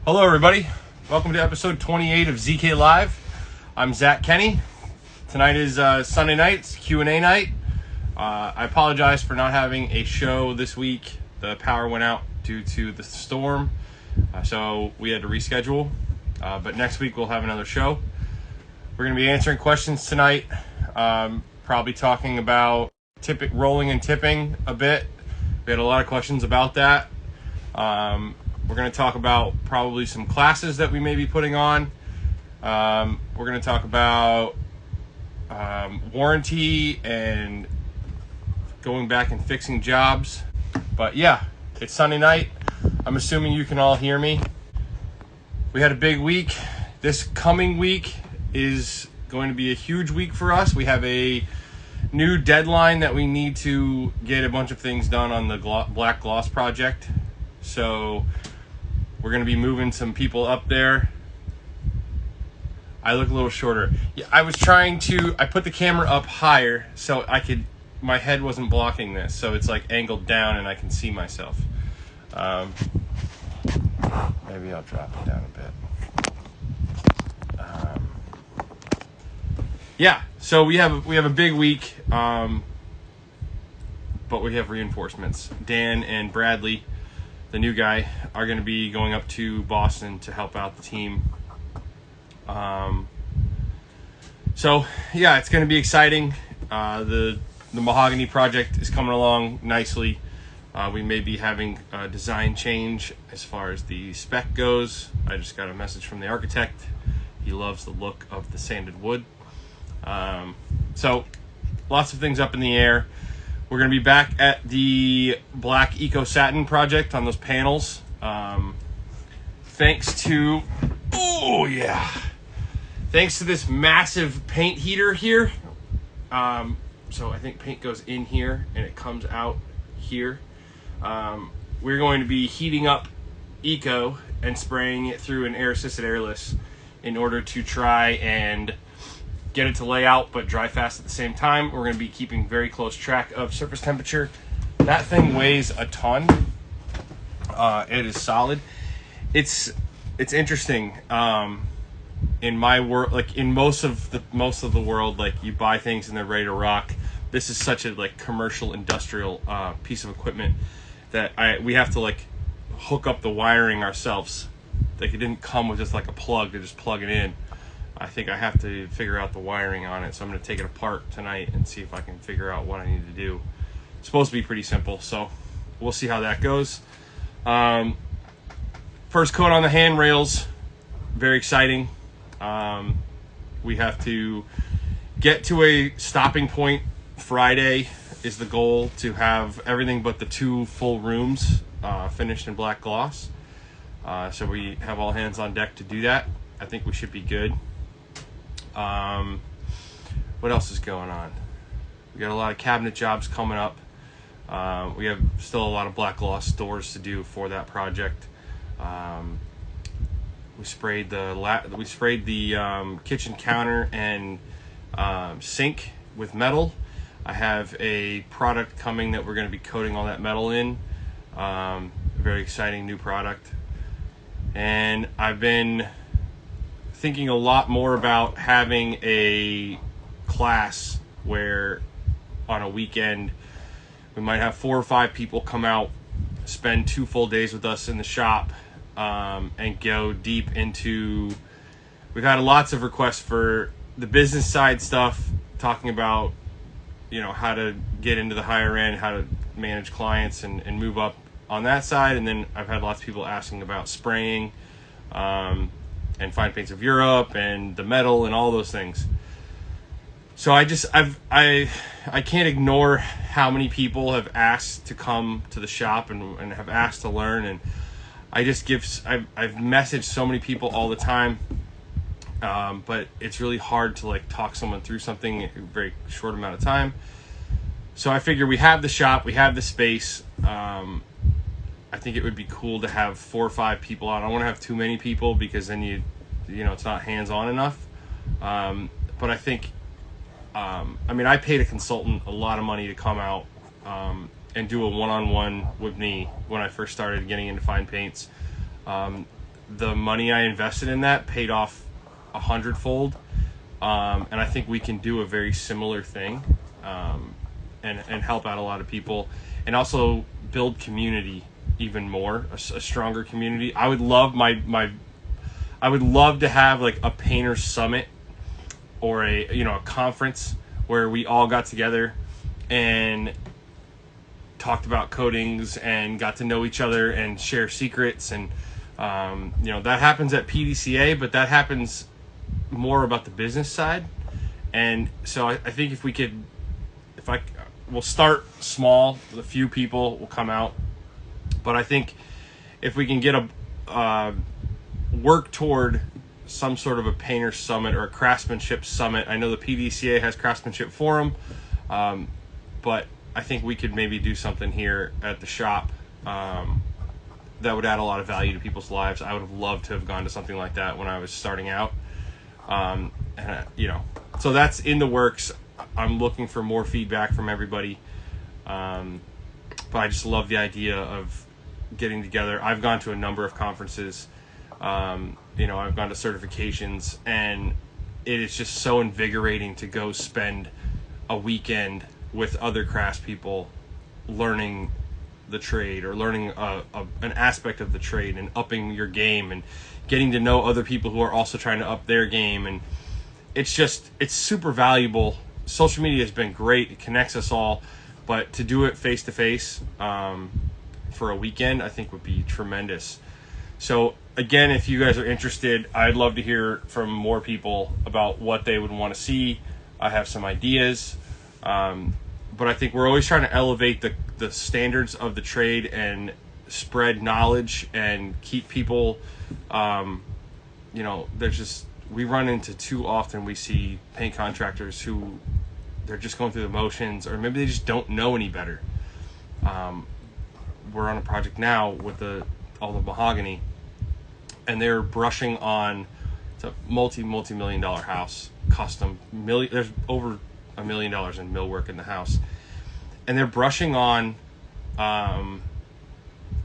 Hello everybody, welcome to episode 28 of ZK Live. I'm Zach Kenney. Tonight is Sunday night, it's Q&A night. I apologize for not having a show this week. The power went out due to the storm, so we had to reschedule. But next week we'll have another show. We're going to be answering questions tonight, probably talking about rolling and tipping a bit. We had a lot of questions about that. We're going to talk about probably some classes that we may be putting on. We're going to talk about warranty and going back and fixing jobs. But yeah, it's Sunday night. I'm assuming you can all hear me. We had a big week. This coming week is going to be a huge week for us. We have a new deadline that we need to get a bunch of things done on the black gloss project. So we're going to be moving some people up there. I look a little shorter. Yeah, I put the camera up higher so my head wasn't blocking this. So it's like angled down and I can see myself. Maybe I'll drop it down a bit. Yeah, so we have a big week, but we have reinforcements. Dan and Bradley, the new guy, are going to be going up to Boston to help out the team. So yeah, it's going to be exciting. The mahogany project is coming along nicely. We may be having a design change as far as the spec goes. I just got a message from the architect. He loves the look of the sanded wood. So lots of things up in the air. We're going to be back at the black eco satin project on those panels. Thanks to this massive paint heater here. So I think paint goes in here and it comes out here. We're going to be heating up eco and spraying it through an air-assisted airless in order to try and get it to lay out but dry fast at the same time. We're going to be keeping very close track of surface temperature. That thing weighs a ton. It is solid. It's interesting. In my world, like in most of the world, like you buy things and they're ready to rock. This is such a commercial industrial piece of equipment that we have to hook up the wiring ourselves. Like it didn't come with just a plug to just plug it in. I think I have to figure out the wiring on it, so I'm going to take it apart tonight and see if I can figure out what I need to do. It's supposed to be pretty simple, so we'll see how that goes. First coat on the handrails, very exciting. We have to get to a stopping point. Friday is the goal, to have everything but the 2 full rooms finished in black gloss. So we have all hands on deck to do that. I think we should be good. What else is going on? We got a lot of cabinet jobs coming up. We have still a lot of black gloss doors to do for that project. We sprayed the kitchen counter and sink with metal. I have a product coming that we're going to be coating all that metal in. Very exciting new product. And I've been thinking a lot more about having a class where on a weekend we might have 4 or 5 people come out, spend 2 full days with us in the shop, and go deep into. We've had lots of requests for the business side stuff, talking about how to get into the higher end, how to manage clients and move up on that side. And then I've had lots of people asking about spraying and Fine Paints of Europe and the metal and all those things. So I can't ignore how many people have asked to come to the shop and have asked to learn. And I've messaged so many people all the time, but it's really hard to talk someone through something in a very short amount of time. So I figure we have the shop, we have the space. I think it would be cool to have 4 or 5 people out. I don't want to have too many people because then it's not hands-on enough. But I think, I paid a consultant a lot of money to come out and do a one-on-one with me when I first started getting into fine paints. the money I invested in that paid off 100-fold. And I think we can do a very similar thing, and help out a lot of people, and also build community even more, a stronger community. I would love I would love to have like a painter summit or a conference where we all got together and talked about coatings and got to know each other and share secrets. And that happens at PDCA, but that happens more about the business side. And so I think we'll start small with a few people will come out, but I think if we can get work toward some sort of a painter summit or a craftsmanship summit. I know the PDCA has craftsmanship forum, but I think we could maybe do something here at the shop that would add a lot of value to people's lives. I would have loved to have gone to something like that when I was starting out. So that's in the works. I'm looking for more feedback from everybody. But I just love the idea of getting together. I've gone to a number of conferences. I've gone to certifications, and it is just so invigorating to go spend a weekend with other craftspeople learning the trade, or learning an aspect of the trade, and upping your game, and getting to know other people who are also trying to up their game. And it's super valuable. Social media has been great. It connects us all, but to do it face to face for a weekend, I think would be tremendous. So again, if you guys are interested, I'd love to hear from more people about what they would want to see. I have some ideas, but I think we're always trying to elevate the standards of the trade and spread knowledge and keep people, we run into too often, we see paint contractors who they're just going through the motions, or maybe they just don't know any better. We're on a project now with all the mahogany, and they're brushing on, it's a multi-million dollar house, custom, there's over $1 million in millwork in the house, and they're brushing on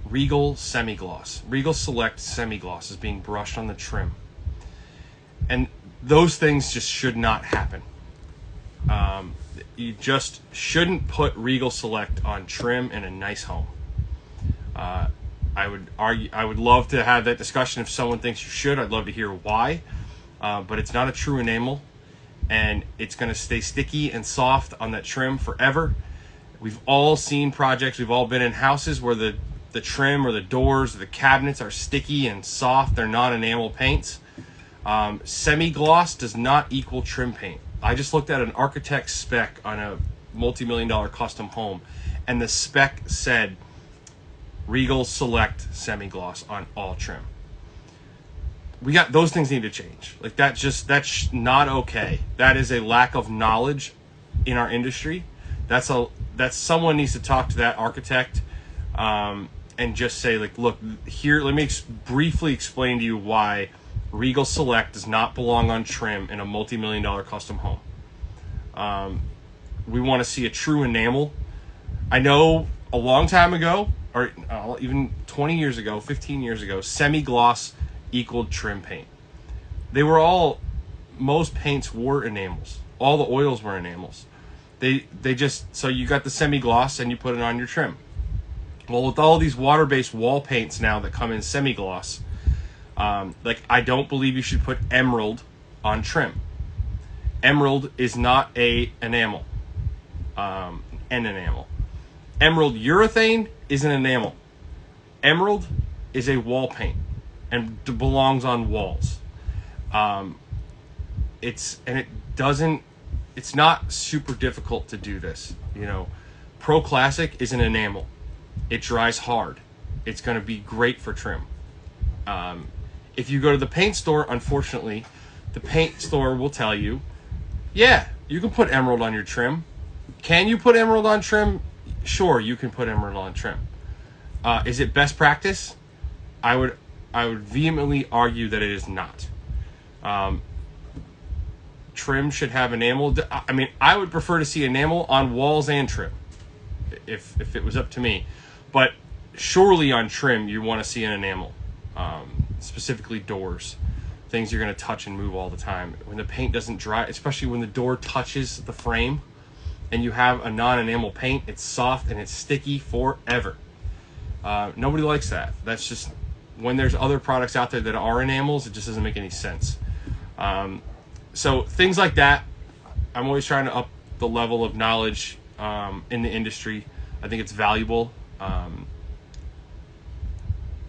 Regal semi-gloss. Regal Select semi-gloss is being brushed on the trim, and those things just should not happen. You just shouldn't put Regal Select on trim in a nice home. I would love to have that discussion. If someone thinks you should, I'd love to hear why. But it's not a true enamel, and it's going to stay sticky and soft on that trim forever. We've all seen projects, we've all been in houses where the trim or the doors or the cabinets are sticky and soft. They're not enamel paints. Semi-gloss does not equal trim paint. I just looked at an architect's spec on a multi-million dollar custom home, and the spec said Regal Select semi-gloss on all trim. Those things need to change. Like that's not okay. That is a lack of knowledge in our industry. That's someone needs to talk to that architect and just say, like, look, here, let me briefly explain to you why Regal Select does not belong on trim in a multi-million dollar custom home. We want to see a true enamel. I know a long time ago, or even 20 years ago, 15 years ago, semi-gloss equaled trim paint. Most paints were enamels. All the oils were enamels. So you got the semi-gloss and you put it on your trim. Well, with all these water-based wall paints now that come in semi-gloss, I don't believe you should put emerald on trim. Emerald is not an enamel. Emerald urethane is an enamel. Emerald is a wall paint and belongs on walls. It's not super difficult to do this. Pro Classic is an enamel. It dries hard. It's going to be great for trim. If you go to the paint store, unfortunately, the paint store will tell you, yeah, you can put emerald on your trim. Can you put emerald on trim? Sure, you can put emerald on trim. Is it best practice? I would vehemently argue that it is not. Trim should have enamel. I would prefer to see enamel on walls and trim, if it was up to me. But surely on trim, you want to see an enamel. specifically doors, things you're going to touch and move all the time. When the paint doesn't dry, especially when the door touches the frame and you have a non-enamel paint, it's soft and it's sticky forever. Nobody likes that. That's just, when there's other products out there that are enamels, it just doesn't make any sense. So things like that, I'm always trying to up the level of knowledge in the industry. I think it's valuable. I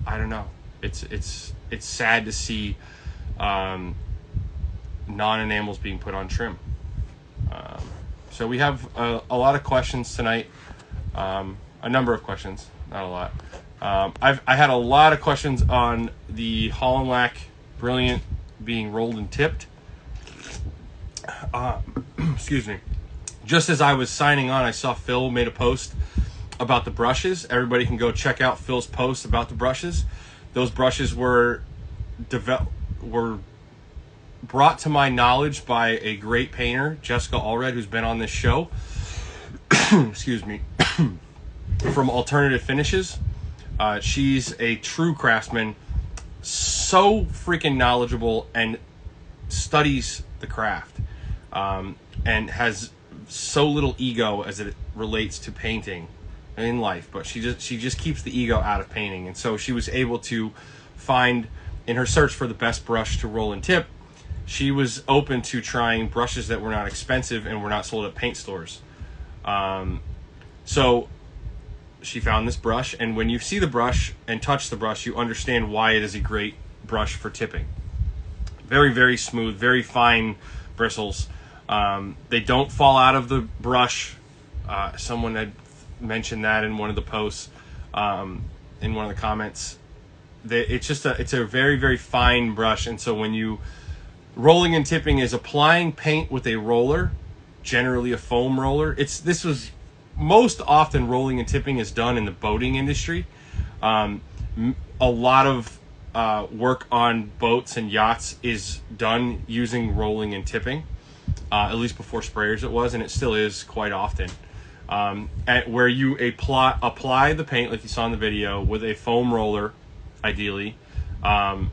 don't know. It's sad to see non-enamels being put on trim. So we have a lot of questions tonight. A number of questions, not a lot. I had a lot of questions on the Holland Lac Brilliant being rolled and tipped. Excuse me. Just as I was signing on, I saw Phil made a post about the brushes. Everybody can go check out Phil's post about the brushes. Those brushes were brought to my knowledge by a great painter, Jessica Allred, who's been on this show. Excuse me. From Alternative Finishes. She's a true craftsman, so freaking knowledgeable, and studies the craft, and has so little ego as it relates to painting in life. But she just keeps the ego out of painting, and so she was able to find, in her search for the best brush to roll and tip, she was open to trying brushes that were not expensive and were not sold at paint stores. So she found this brush, and when you see the brush and touch the brush, you understand why it is a great brush for tipping. Very, very smooth, very fine bristles. They don't fall out of the brush. Someone had mentioned that in one of the posts, in one of the comments. It's a very, very fine brush, and so when you rolling and tipping is applying paint with a roller, generally a foam roller. This was most often rolling and tipping is done in the boating industry. A lot of work on boats and yachts is done using rolling and tipping. At least before sprayers it was, and it still is quite often. Where you apply the paint, like you saw in the video, with a foam roller, ideally, and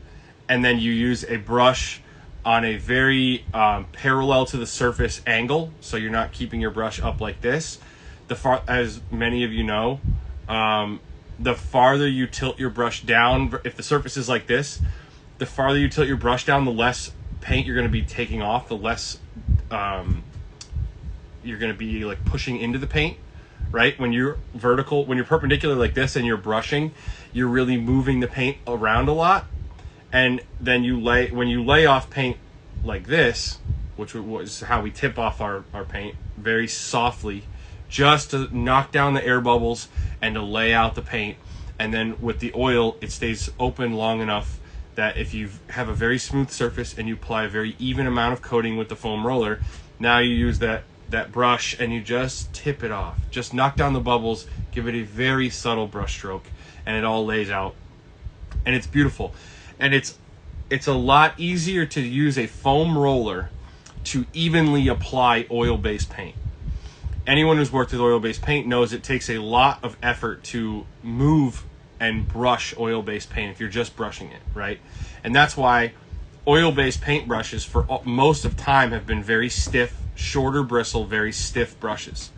then you use a brush on a very parallel to the surface angle, so you're not keeping your brush up like this. As many of you know, the farther you tilt your brush down, if the surface is like this, the farther you tilt your brush down, the less paint you're going to be taking off, the less you're going to be like pushing into the paint, right? When you're vertical, when you're perpendicular like this and you're brushing, you're really moving the paint around a lot. And then when you lay off paint like this, which was how we tip off our paint, very softly, just to knock down the air bubbles and to lay out the paint. And then with the oil, it stays open long enough that if you have a very smooth surface and you apply a very even amount of coating with the foam roller, now you use that brush and you just tip it off. Just knock down the bubbles, give it a very subtle brush stroke, and it all lays out. And it's beautiful. And it's a lot easier to use a foam roller to evenly apply oil-based paint. Anyone who's worked with oil-based paint knows it takes a lot of effort to move and brush oil-based paint if you're just brushing it, right? And that's why oil-based paint brushes for most of time have been very stiff, shorter bristle, very stiff brushes.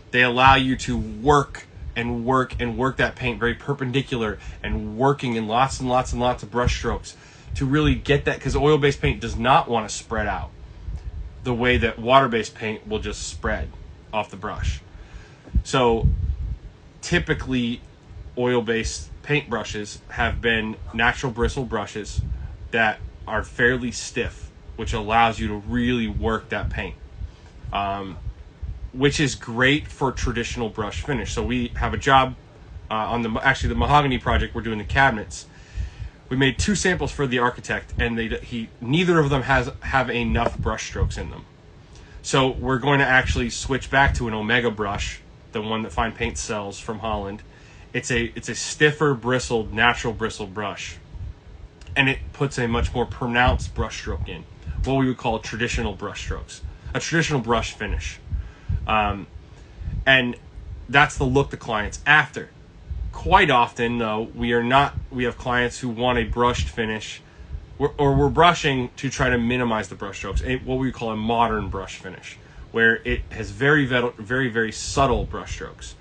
They allow you to work and work and work that paint very perpendicular and working in lots and lots and lots of brush strokes to really get that, because oil-based paint does not want to spread out the way that water-based paint will just spread off the brush. So typically oil-based paint brushes have been natural bristle brushes that are fairly stiff, which allows you to really work that paint, which is great for traditional brush finish. So we have a job on the mahogany project. We're doing the cabinets. We made 2 samples for the architect, and neither of them have enough brush strokes in them. So we're going to actually switch back to an Omega brush, the one that Fine Paint sells from Holland. It's a stiffer bristled, natural bristled brush, and it puts a much more pronounced brush stroke in, what we would call traditional brush strokes, a traditional brush finish. And that's the look the client's after. quite often, though, we have clients who want a brushed finish, or we're brushing to try to minimize the brush strokes, what we call a modern brush finish, where it has very, very, very subtle brush strokes.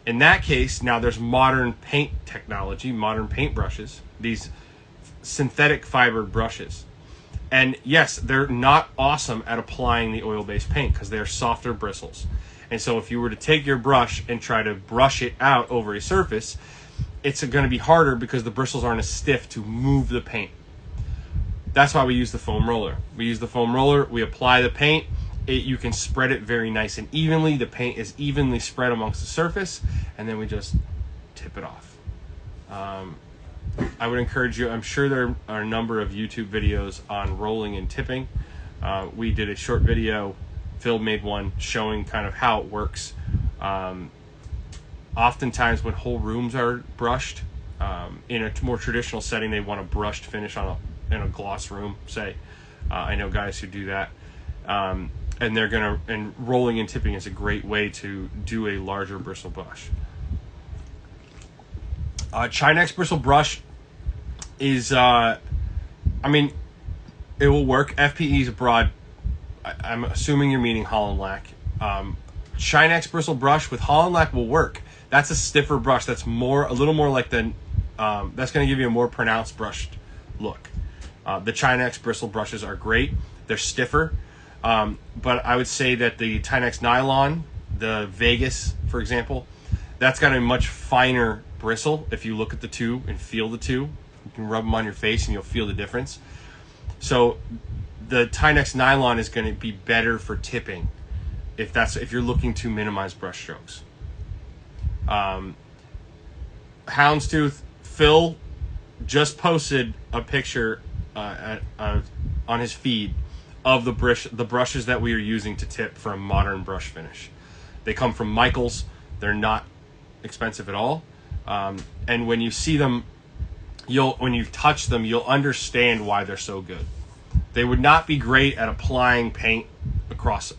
In that case, now there's modern paint technology, modern paint brushes, these synthetic fibered brushes. And yes, they're not awesome at applying the oil-based paint because they're softer bristles. And so if you were to take your brush and try to brush it out over a surface, it's going to be harder because the bristles aren't as stiff to move the paint. That's why we use the foam roller. We use the foam roller, we apply the paint, you can spread it very nice and evenly. The paint is evenly spread amongst the surface, and then we just tip it off. I would encourage you, I'm sure there are a number of YouTube videos on rolling and tipping. We did a short video, Phil made one showing kind of how it works. Oftentimes when whole rooms are brushed, in a more traditional setting, they want a brushed finish in a gloss room, say. I know guys who do that. And rolling and tipping is a great way to do a larger bristle brush. Chinex bristle brush is, it will work. FPE is a broad, I'm assuming you're meaning Holland Lac. Chinex bristle brush with Holland Lac will work. That's a stiffer brush. That's a little more like that's going to give you a more pronounced brushed look. The Chinex bristle brushes are great. They're stiffer. But I would say that the Tinex nylon, the Vegas, for example, that's got a much finer bristle. If you look at the two and feel the two, you can rub them on your face and you'll feel the difference. So the Tinex nylon is going to be better for tipping if you're looking to minimize brush strokes. Houndstooth, Phil just posted a picture on his feed of the brushes that we are using to tip for a modern brush finish. They come from Michaels. They're not expensive at all. And when you see them, when you touch them, you'll understand why they're so good. They would not be great at applying paint across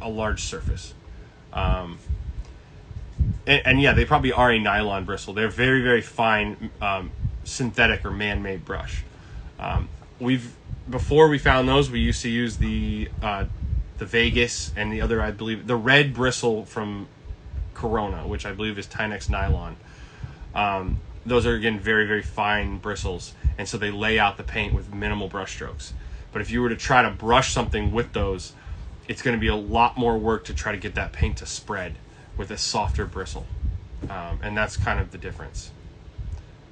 a large surface. And yeah, they probably are a nylon bristle. They're very, very fine synthetic or man-made brush. Before we found those, we used to use the Vegas and the other, I believe, the red bristle from Corona, which I believe is Tinex nylon. Those are, again, very, very fine bristles, and so they lay out the paint with minimal brush strokes. But if you were to try to brush something with those, it's going to be a lot more work to try to get that paint to spread with a softer bristle. And that's kind of the difference.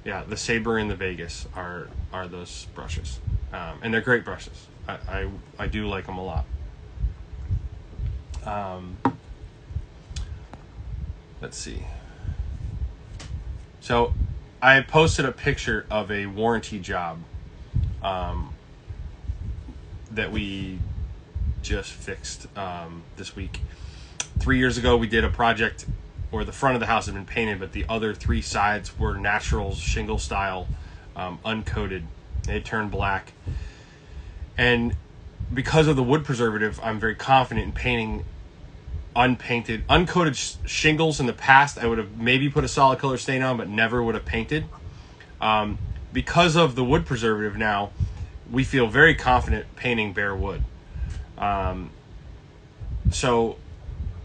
Yeah, the Sabre and the Vegas are those brushes. And they're great brushes. I do like them a lot. Let's see. So I posted a picture of a warranty job that we just fixed this week. 3 years ago, we did a project where the front of the house had been painted, but the other three sides were natural shingle style, uncoated. They turned black. And because of the wood preservative, I'm very confident in painting unpainted, uncoated shingles. In the past, I would have maybe put a solid color stain on, but never would have painted. Because of the wood preservative now, we feel very confident painting bare wood. So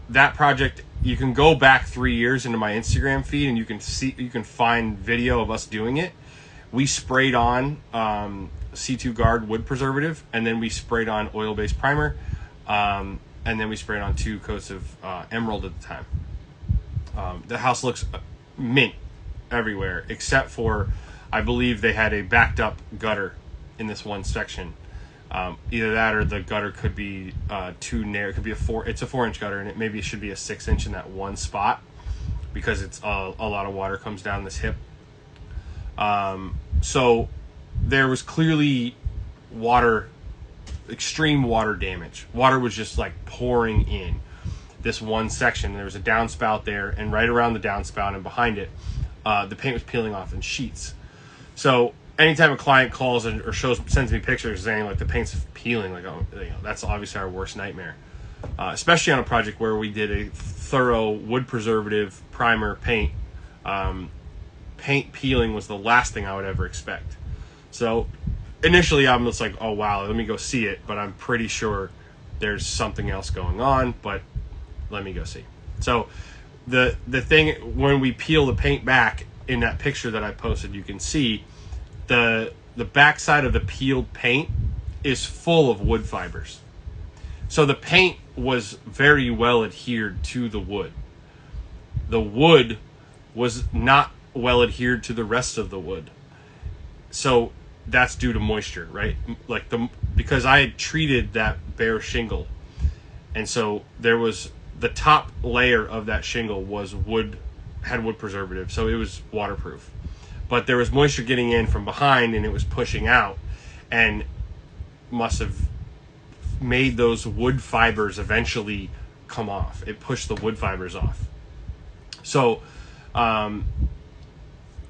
that project, you can go back 3 years into my Instagram feed and you can find video of us doing it. We sprayed on C2 Guard wood preservative, and then we sprayed on oil-based primer, and then we sprayed on 2 coats of emerald at the time. The house looks mint everywhere, except for, I believe they had a backed up gutter in this one section. Either that or the gutter could be too narrow. It could be it's a 4-inch gutter, and it should be a 6-inch in that one spot because it's a lot of water comes down this hip. So there was clearly extreme water damage. Water was just like pouring in this one section. There was a downspout there, and right around the downspout and behind it, the paint was peeling off in sheets. So anytime a client calls or sends me pictures saying like the paint's peeling, like, that's obviously our worst nightmare. Especially on a project where we did a thorough wood preservative primer paint. paint peeling was the last thing I would ever expect. So initially I'm just like, oh wow, let me go see it, but I'm pretty sure there's something else going on, but let me go see. So the thing, when we peel the paint back, in that picture that I posted, you can see the backside of the peeled paint is full of wood fibers. So the paint was very well adhered to the wood. The wood was not well adhered to the rest of the wood. So that's due to moisture, right? Like because I had treated that bare shingle, and so there was the top layer of that shingle was had wood preservative, so it was waterproof. But there was moisture getting in from behind, and it was pushing out, and must have made those wood fibers eventually come off. It pushed the wood fibers off. So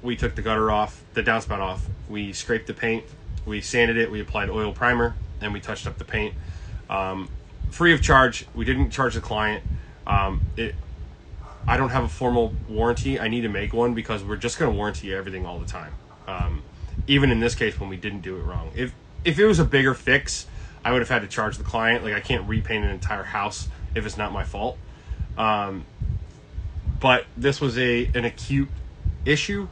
we took the gutter off, the downspout off. We scraped the paint. We sanded it. We applied oil primer, and we touched up the paint. Free of charge. We didn't charge the client. I don't have a formal warranty. I need to make one because we're just going to warranty everything all the time. Even in this case when we didn't do it wrong. If it was a bigger fix, I would have had to charge the client. Like, I can't repaint an entire house if it's not my fault. But this was an acute issue.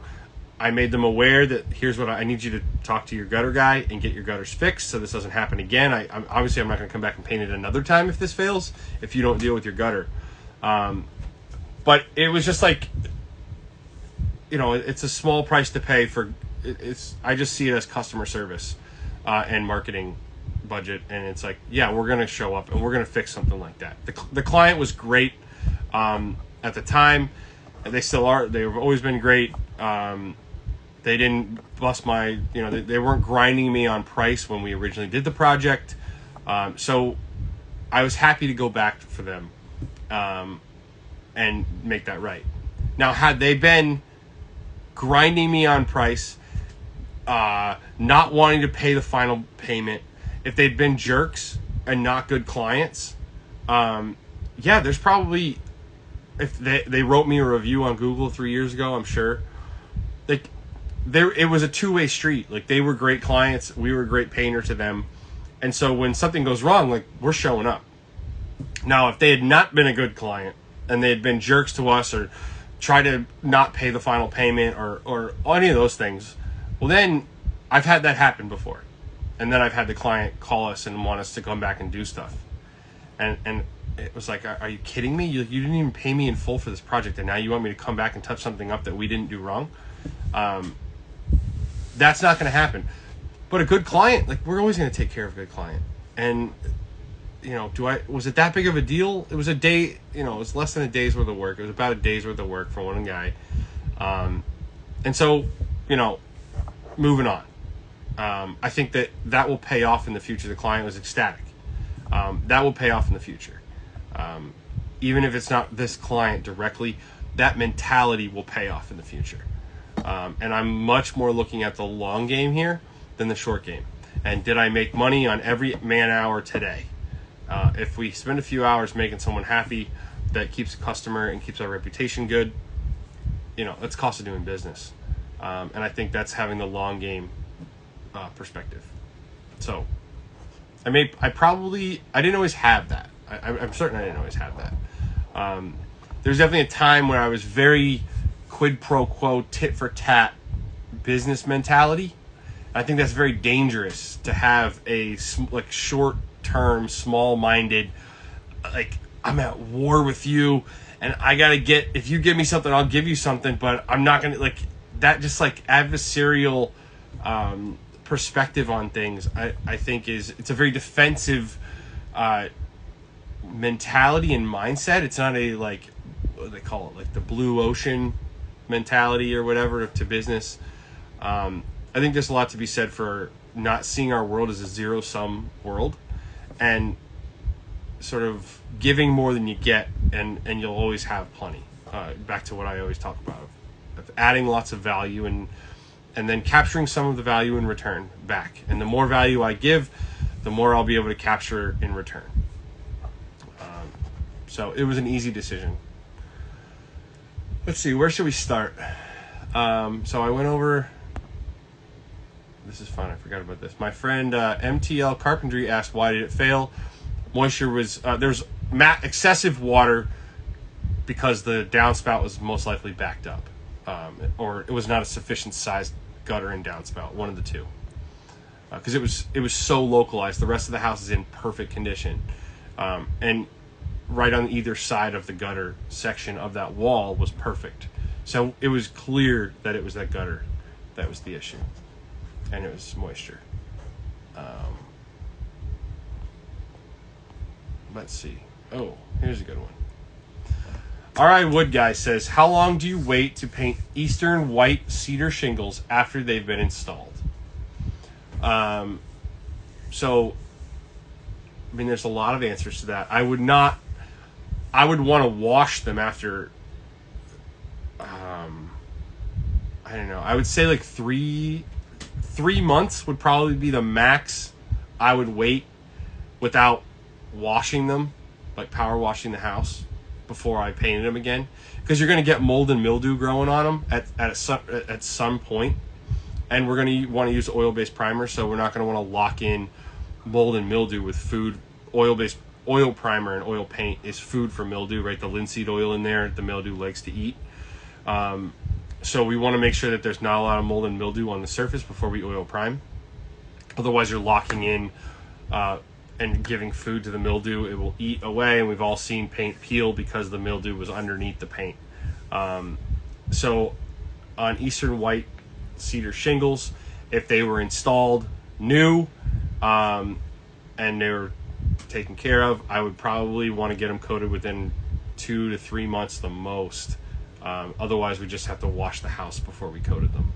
I made them aware that here's what I need you to talk to your gutter guy and get your gutters fixed so this doesn't happen again. I'm not going to come back and paint it another time if this fails, if you don't deal with your gutter. But it was just like, it's a small price to pay for. I just see it as customer service and marketing budget, and it's like, yeah, we're going to show up and we're going to fix something like that. The client was great at the time. They still are. They've always been great. They didn't bust my, they weren't grinding me on price when we originally did the project. So I was happy to go back for them and make that right. Now, had they been grinding me on price, not wanting to pay the final payment, if they'd been jerks and not good clients, there's probably, if they wrote me a review on Google 3 years ago, I'm sure, it was a two-way street. Like, they were great clients, we were a great painter to them, and so when something goes wrong, like, we're showing up. Now, if they had not been a good client and they had been jerks to us or try to not pay the final payment or any of those things, well, then I've had that happen before, and then I've had the client call us and want us to come back and do stuff, and it was like, are you kidding me? You didn't even pay me in full for this project, and now you want me to come back and touch something up that we didn't do wrong? That's not going to happen. But a good client, like, we're always going to take care of a good client. And, was it that big of a deal? It was a day, it was less than a day's worth of work. It was about a day's worth of work for one guy. And so, moving on. I think that will pay off in the future. The client was ecstatic. That will pay off in the future. Even if it's not this client directly, that mentality will pay off in the future. And I'm much more looking at the long game here than the short game. And did I make money on every man hour today? If we spend a few hours making someone happy, that keeps the customer and keeps our reputation good, that's cost of doing business. And I think that's having the long game perspective. So I didn't always have that. I'm certain I didn't always have that. There's definitely a time where I was very quid pro quo, tit for tat business mentality. I think that's very dangerous to have a short-term, small-minded, like, I'm at war with you and I gotta if you give me something, I'll give you something, but I'm not gonna, like, that just, like, adversarial perspective on things, I think it's a very defensive mentality and mindset. It's not a, like, what do they call it, like the blue ocean mentality or whatever to business. I think there's a lot to be said for not seeing our world as a zero-sum world and sort of giving more than you get, and you'll always have plenty. Back to what I always talk about, of adding lots of value and then capturing some of the value in return back. And the more value I give, the more I'll be able to capture in return. So it was an easy decision. Let's see, where should we start? So I went over. This is fun. I forgot about this. My friend MTL Carpentry asked, why did it fail? Moisture was there's excessive water because the downspout was most likely backed up, or it was not a sufficient sized gutter and downspout. One of the two, because it was so localized. The rest of the house is in perfect condition, and right on either side of the gutter section of that wall was perfect. So it was clear that it was that gutter that was the issue, and it was moisture. Let's see. Oh, here's a good one. R.I. Wood Guy says, how long do you wait to paint Eastern white cedar shingles after they've been installed? So, I mean, there's a lot of answers to that. I would want to wash them after, I don't know. I would say like 3 months would probably be the max I would wait without washing them, like power washing the house before I painted them again, because you're going to get mold and mildew growing on them at some point, and we're going to want to use oil-based primer, so we're not going to want to lock in mold and mildew with food. Oil primer and oil paint is food for mildew, right? The linseed oil in there, the mildew likes to eat. So we want to make sure that there's not a lot of mold and mildew on the surface before we oil prime. Otherwise, you're locking in and giving food to the mildew. It will eat away, and we've all seen paint peel because the mildew was underneath the paint. So on Eastern white cedar shingles, if they were installed new and they were taken care of, I would probably want to get them coated within 2 to 3 months the most. Otherwise, we just have to wash the house before we coated them.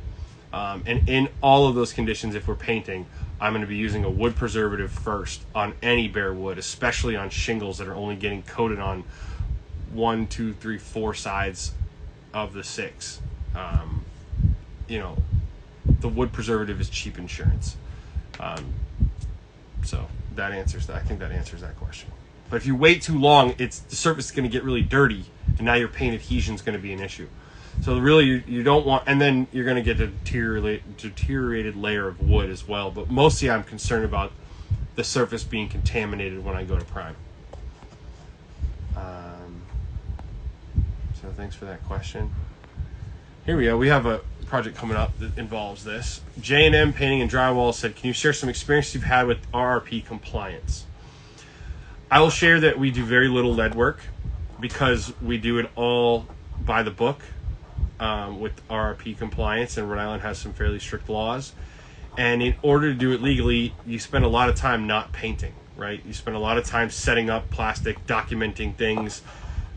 And in all of those conditions, if we're painting, I'm going to be using a wood preservative first on any bare wood, especially on shingles that are only getting coated on 1, 2, 3, 4 sides of the 6. The wood preservative is cheap insurance. So that answers that. I think that answers that question. But if you wait too long, the surface is going to get really dirty, and now your paint adhesion is going to be an issue. So really, you don't want, and then you're going to get a deteriorated layer of wood as well. But mostly, I'm concerned about the surface being contaminated when I go to prime. So thanks for that question. Here we go. We have a project coming up that involves this. J&M Painting and Drywall said, can you share some experience you've had with RRP compliance? I will share that we do very little lead work because we do it all by the book with RRP compliance, and Rhode Island has some fairly strict laws. And in order to do it legally, you spend a lot of time not painting, right? You spend a lot of time setting up plastic, documenting things.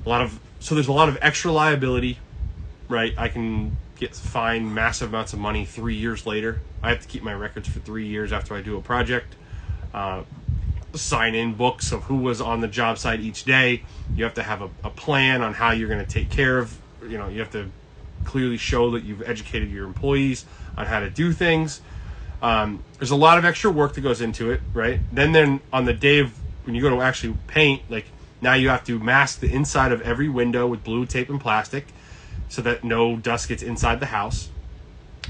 So there's a lot of extra liability, right? I can get fined massive amounts of money 3 years later. I have to keep my records for 3 years after I do a project. Sign in books of who was on the job site each day. You have to have a plan on how you're going to take care of, you have to clearly show that you've educated your employees on how to do things. There's a lot of extra work that goes into it, right? Then on the day of when you go to actually paint, like now you have to mask the inside of every window with blue tape and plastic so that no dust gets inside the house.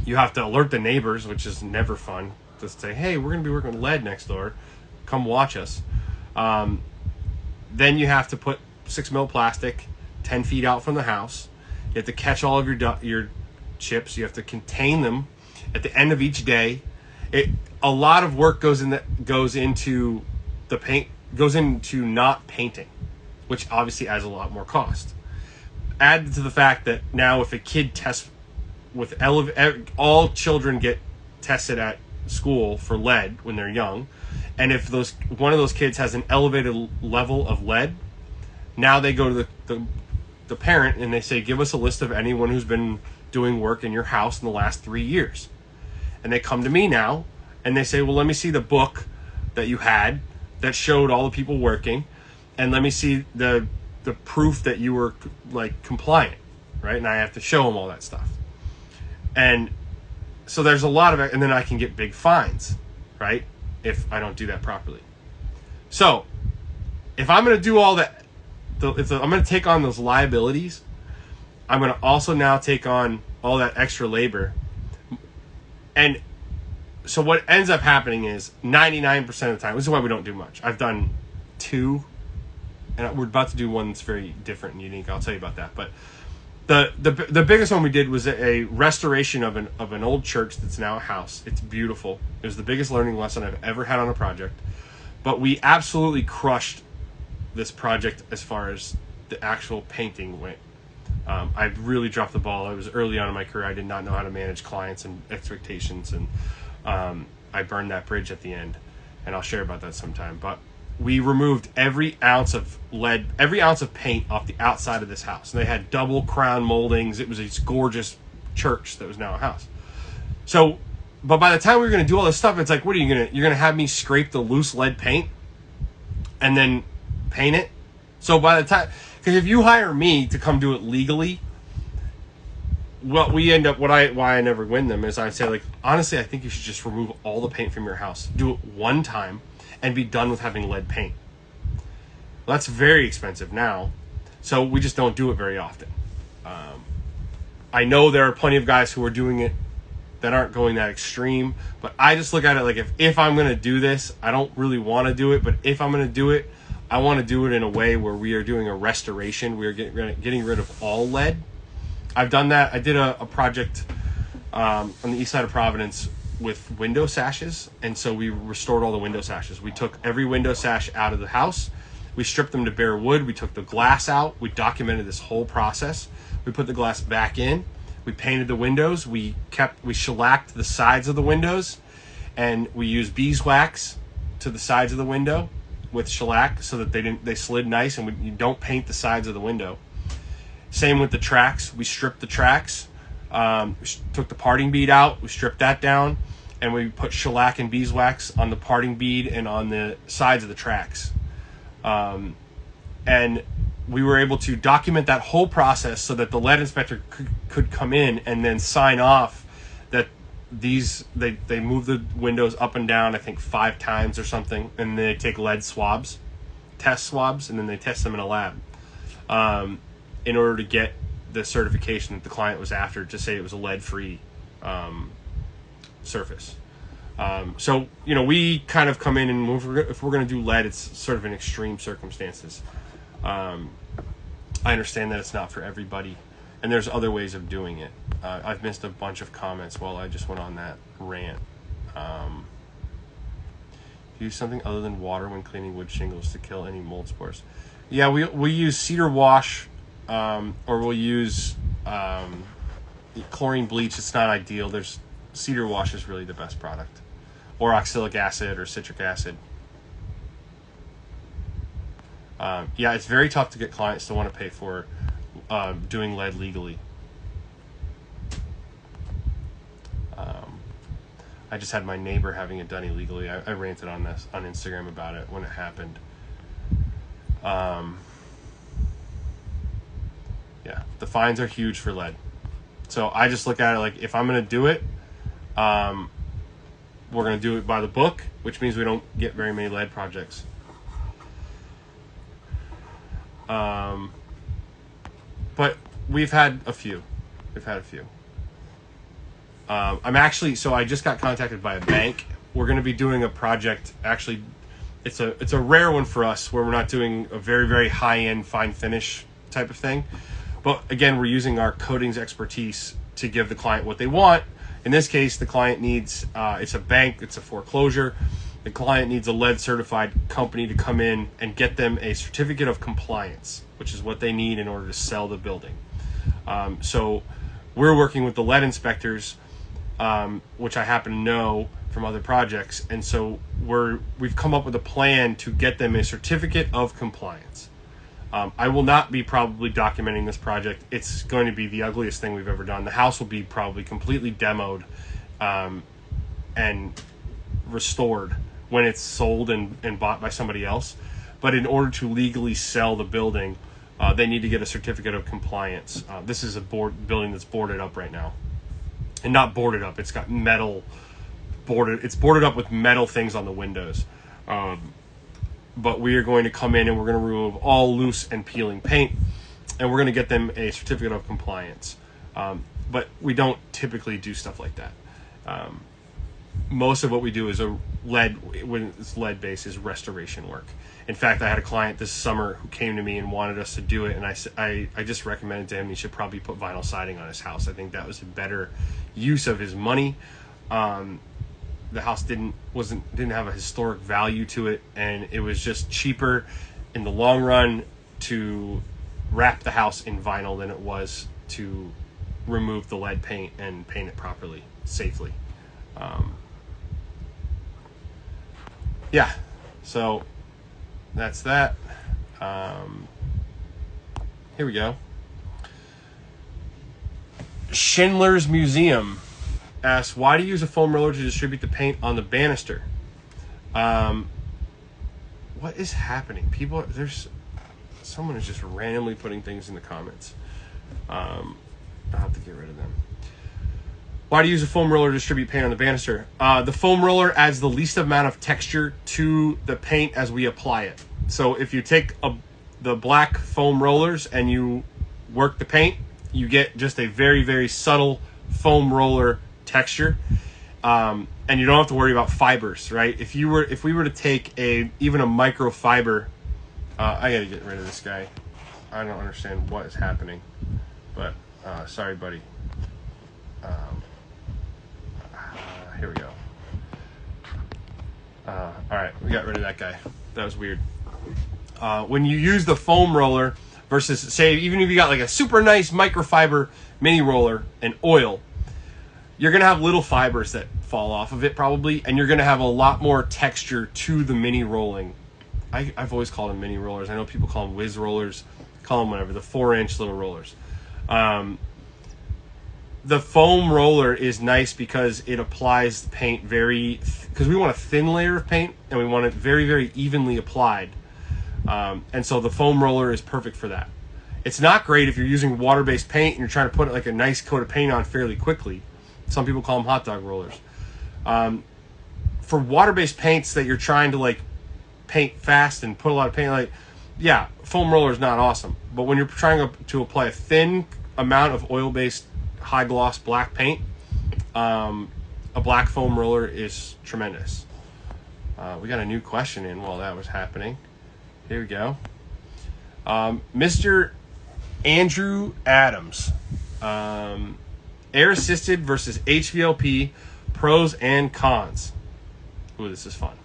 You have to alert the neighbors, which is never fun, to say, hey, we're going to be working with lead next door. Come watch us. Then you have to put 6 mil plastic 10 feet out from the house. You have to catch all of your chips. You have to contain them at the end of each day. A lot of work goes into the paint, goes into not painting, which obviously adds a lot more cost. Add to the fact that now if a kid tests with all children get tested at school for lead when they're young, and if one of those kids has an elevated level of lead, now they go to the parent and they say, give us a list of anyone who's been doing work in your house in the last 3 years. And they come to me now and they say, well, let me see the book that you had that showed all the people working, and let me see the proof that you were like compliant, right? And I have to show them all that stuff. And so there's a lot of it, and then I can get big fines, right? If I don't do that properly. So if I'm going to do all that, if I'm going to take on those liabilities, I'm going to also now take on all that extra labor. And so what ends up happening is 99% of the time, this is why we don't do much. I've done 2, and we're about to do one that's very different and unique. I'll tell you about that. But the biggest one we did was a restoration of an old church that's now a house. It's beautiful. It was the biggest learning lesson I've ever had on a project. But we absolutely crushed this project as far as the actual painting went. I really dropped the ball. I was early on in my career. I did not know how to manage clients and expectations, and I burned that bridge at the end. And I'll share about that sometime. But we removed every ounce of lead, every ounce of paint off the outside of this house. And they had double crown moldings. It was this gorgeous church that was now a house. So, but by the time we were going to do all this stuff, it's like, what are you going to, you're going to have me scrape the loose lead paint and then paint it? So by the time, because if you hire me to come do it legally, what we end up, why I never win them is I say, like, honestly, I think you should just remove all the paint from your house. Do it one time and be done with having lead paint. Well, that's very expensive now, so we just don't do it very often. I know there are plenty of guys who are doing it that aren't going that extreme, but I just look at it like, if I'm going to do this, I don't really want to do it, but if I'm going to do it, I want to do it in a way where we are doing a restoration. We are getting rid of all lead. I've done that. I did a project on the east side of Providence with window sashes, and so we restored all the window sashes. We took every window sash out of the house. We stripped them to bare wood. We took the glass out. We documented this whole process. We put the glass back in. We painted the windows. We shellacked the sides of the windows, and we used beeswax to the sides of the window with shellac so that they slid nice, and you don't paint the sides of the window. Same with the tracks. We stripped the tracks. Took the parting bead out. We stripped that down, and we put shellac and beeswax on the parting bead and on the sides of the tracks. And we were able to document that whole process so that the lead inspector could come in and then sign off that they move the windows up and down, I think 5 times or something, and they take lead swabs, test swabs, and then they test them in a lab in order to get the certification that the client was after to say it was a lead-free surface. So, we kind of come in, and if we're going to do lead, it's sort of in extreme circumstances. I understand that it's not for everybody, and there's other ways of doing it. I've missed a bunch of comments while I just went on that rant. Use something other than water when cleaning wood shingles to kill any mold spores. Yeah, we use cedar wash, or we'll use chlorine bleach. It's not ideal. Cedar wash is really the best product, or oxalic acid or citric acid. Yeah, it's very tough to get clients to want to pay for doing lead legally. I just had my neighbor having it done illegally. I ranted on this on Instagram about it when it happened. Yeah, the fines are huge for lead. So I just look at it like, if I'm going to do it, we're going to do it by the book, which means we don't get very many lead projects. But we've had a few. I just got contacted by a bank. We're going to be doing a project. Actually, it's a rare one for us, where we're not doing a very, very high-end fine finish type of thing. But again, we're using our coatings expertise to give the client what they want. In this case, the client needs, it's a bank, it's a foreclosure. The client needs a lead certified company to come in and get them a certificate of compliance, which is what they need in order to sell the building. So we're working with the lead inspectors, which I happen to know from other projects. And so we've come up with a plan to get them a certificate of compliance. I will not be probably documenting this project. It's going to be the ugliest thing we've ever done. The house will be probably completely demoed and restored when it's sold and bought by somebody else. But in order to legally sell the building, they need to get a certificate of compliance. This is a building that's boarded up right now. And not boarded up, it's got metal boarded. It's boarded up with metal things on the windows. But we are going to come in and we're going to remove all loose and peeling paint. and we're going to get them a certificate of compliance. But we don't typically do stuff like that. Most of what we do is when it's lead based, is restoration work. In fact, I had a client this summer who came to me and wanted us to do it, and I just recommended to him he should probably put vinyl siding on his house. I think that was a better use of his money. The house didn't have a historic value to it, and it was just cheaper in the long run to wrap the house in vinyl than it was to remove the lead paint and paint it properly, safely. Yeah, so that's that. Here we go. Schindler's Museum asks, why do you use a foam roller to distribute the paint on the banister? What is happening? Someone is just randomly putting things in the comments. I'll have to get rid of them. Why do you use a foam roller to distribute paint on the banister? The foam roller adds the least amount of texture to the paint as we apply it. So if you take the black foam rollers and you work the paint, you get just a very, very subtle foam roller texture. And you don't have to worry about fibers, right? If we were to take even a microfiber, I gotta get rid of this guy. I don't understand what is happening, but sorry, buddy. Here we go. All right, we got rid of that guy. That was weird. When you use the foam roller versus, say, even if you got like a super nice microfiber mini roller and oil, you're going to have little fibers that fall off of it probably, and you're going to have a lot more texture to the mini rolling. I've always called them mini rollers. I know people call them whiz rollers, call them whatever, the 4-inch little rollers. The foam roller is nice because it applies the paint because we want a thin layer of paint and we want it very, very evenly applied. And so the foam roller is perfect for that. It's not great if you're using water-based paint and you're trying to put like a nice coat of paint on fairly quickly. Some people call them hot dog rollers. For water-based paints that you're trying to like paint fast and put a lot of paint, yeah, foam roller is not awesome. But when you're trying to apply a thin amount of oil-based high gloss black paint, a black foam roller is tremendous. We got a new question in while that was happening. Here we go. Mr. Andrew Adams. Air assisted versus HVLP, pros and cons. Ooh, this is fun.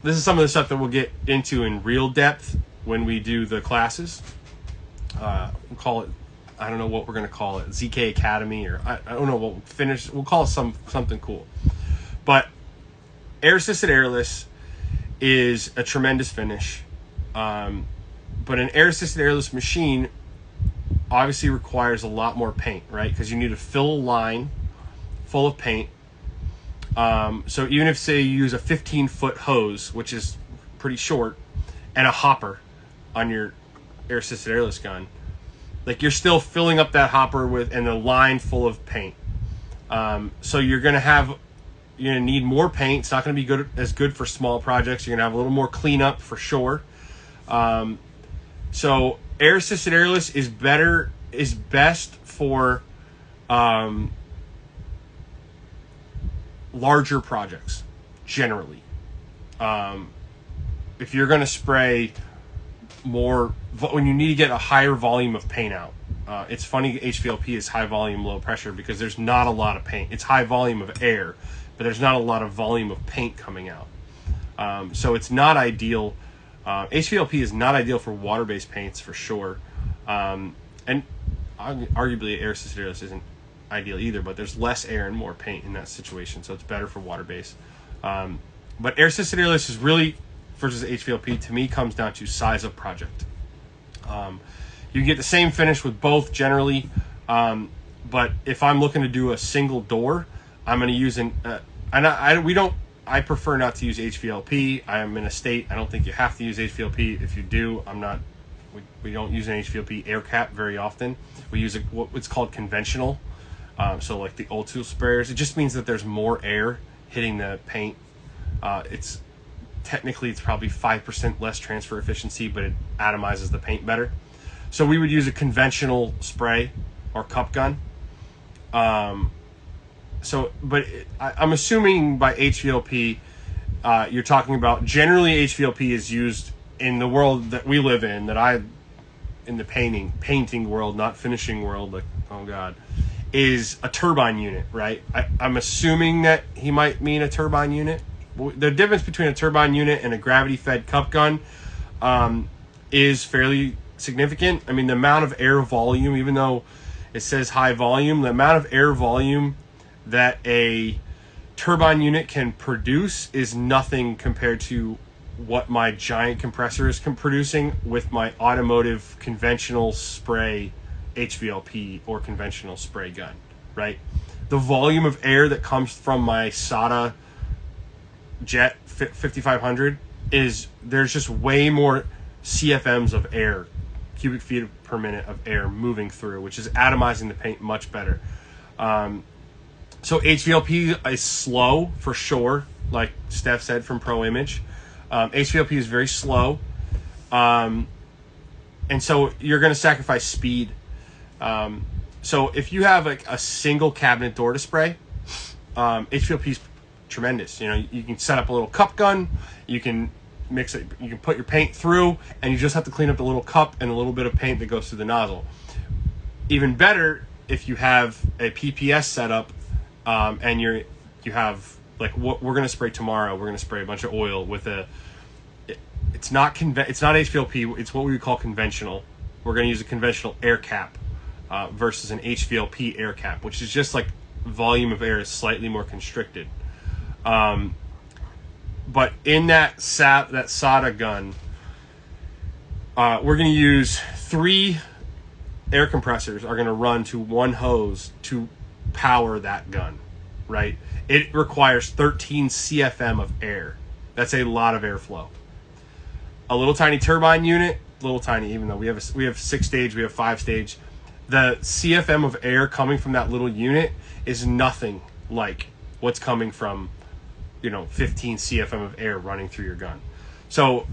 This is some of the stuff that we'll get into in real depth when we do the classes. We'll call it, I don't know what we're going to call it, ZK Academy, or I don't know what we'll finish. We'll call it something cool. But air assisted airless is a tremendous finish. But an air assisted airless machine obviously requires a lot more paint, right? Because you need to fill a line full of paint. So even if, say, you use a 15-foot hose, which is pretty short, and a hopper on your air assisted airless gun, like you're still filling up that hopper and a line full of paint. So you're gonna need more paint. It's not gonna be as good for small projects. You're gonna have a little more cleanup for sure. So air assisted airless is best for larger projects generally. If you're gonna spray more, when you need to get a higher volume of paint out. It's funny HVLP is high volume, low pressure because there's not a lot of paint. It's high volume of air, but there's not a lot of volume of paint coming out. So it's not ideal. HVLP is not ideal for water-based paints for sure. And arguably air assisted airless isn't ideal either, but there's less air and more paint in that situation, so it's better for water-based. But air assisted airless is really, versus HVLP, to me, comes down to size of project. You can get the same finish with both generally, but if I'm looking to do a single door, I'm going to use I prefer not to use HVLP. I am in a state, I don't think you have to use HVLP. If you do, we don't use an HVLP air cap very often. We use what's called conventional. So like the old tool sprayers, it just means that there's more air hitting the paint. It's probably 5% less transfer efficiency, but it atomizes the paint better. So we would use a conventional spray or cup gun. I'm assuming by HVLP, you're talking about, generally HVLP is used in the world that we live in, in the painting world, not finishing world, like, oh God, is a turbine unit, right? I'm assuming that he might mean a turbine unit. The difference between a turbine unit and a gravity-fed cup gun is fairly significant. I mean, the amount of air volume, even though it says high volume, the amount of air volume that a turbine unit can produce is nothing compared to what my giant compressor is producing with my automotive conventional spray HVLP or conventional spray gun, right? The volume of air that comes from my SATA Jet 5500 there's just way more CFMs of air, cubic feet per minute of air moving through, which is atomizing the paint much better. So HVLP is slow for sure, like Steph said from Pro Image. HVLP is very slow, and so you're going to sacrifice speed. So if you have like a single cabinet door to spray, HVLP is tremendous. You know, you can set up a little cup gun, you can mix it, you can put your paint through, and you just have to clean up the little cup and a little bit of paint that goes through the nozzle. Even better if you have a PPS setup, and you have like what we're going to spray tomorrow. We're going to spray a bunch of oil with it's not HVLP, it's what we would call conventional. We're going to use a conventional air cap versus an HVLP air cap, which is just like volume of air is slightly more constricted. But in that SATA gun, we're going to use 3 air compressors are going to run to one hose to power that gun, right? It requires 13 CFM of air. That's a lot of airflow. A little tiny turbine unit, little tiny, even though we have 6-stage, we have 5-stage. The CFM of air coming from that little unit is nothing like what's coming from, 15 CFM of air running through your gun. So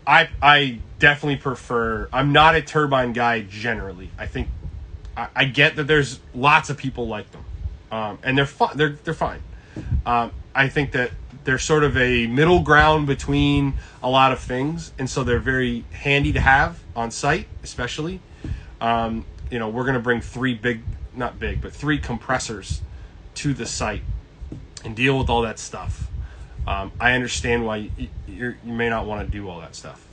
I definitely prefer, I'm not a turbine guy generally. I think I get that there's lots of people like them, and they're fine. They're fine. I think that they're sort of a middle ground between a lot of things, and so they're very handy to have on site, especially. We're going to bring 3 compressors to the site and deal with all that stuff. I understand why you may not want to do all that stuff.